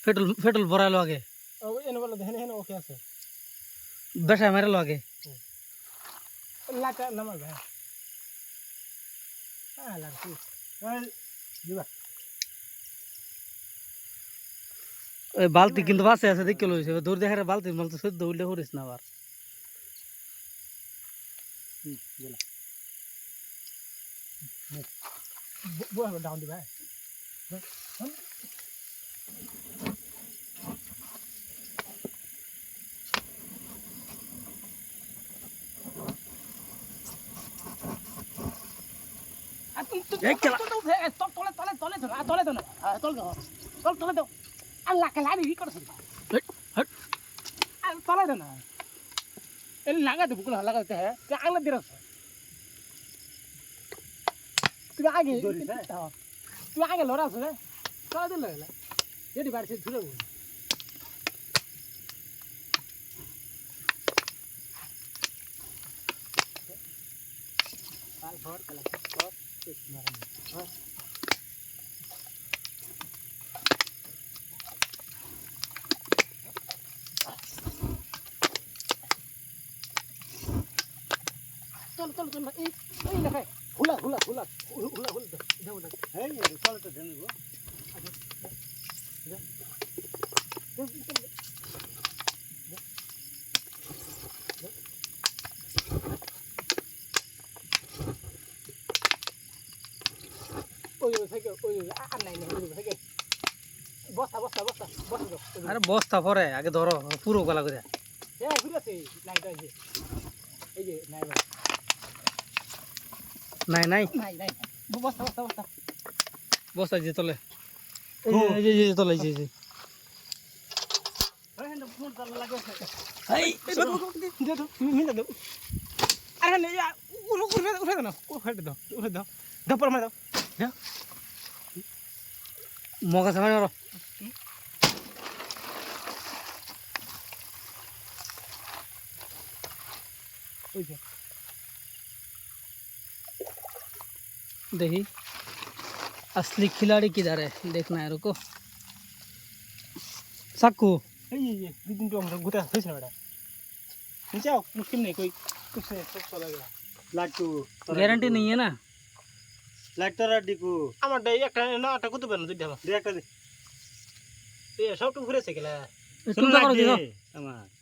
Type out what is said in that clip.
petrol ভরাইলো আগে ও এনে বলে দেখেন এখানে ওকে আছে বেসায় মারালো আগে লাটা নামাল ভাই হ্যাঁ লাগছি ওই দিবা ওই বালতি কিন্তু বাসে আছে দেখে লইছে দূর দেখার বালতি মাল তো সদ্য উল্টে করিস না আবার গেল বুয়া ডাউন দিবা আগে লড়া আছে চলে দিল যেটি বাড়ছে ধুলে চল চল চল এই লেখায় হুলা হুলা হুলা হুলা হুলা যাবো না এই চল তো জানি গো ওই থেকে ওই আর নাই নাই ওই থেকে বস্তা বস্তা বস্তা বস্তা আরে বস্তা পরে আগে ধরো পুরো গলা করে হ্যাঁ ঘুরেছে লাইনটা এই যে নাই নাই নাই নাই নাই বস্তা বস্তা বস্তা বস্তা যে তলে এই যে তলে এই যে এই তুমি মিলে দাও আরে না উঠে দাও না উঠে দাও উঠে দাও দাও পর মার দাও মগা সামাই মারো ওই যে देखी असली खिलाड़ी किधर है देखना है रुको साकू এই যে দুই দিন তো আমরা গোটা হয়েছে না বেটা নিচাও মুশকিल नहीं कोई कुछ नहीं सब चला गया লাট্টু गारंटी नहीं है ना লাট্টু রাডিকু আমার ডাই একটা না আটা কত বেন দুইটা দে একটা দে এই সবটুকু ঘুরেছে গেলা तुम तो करो देखो আমার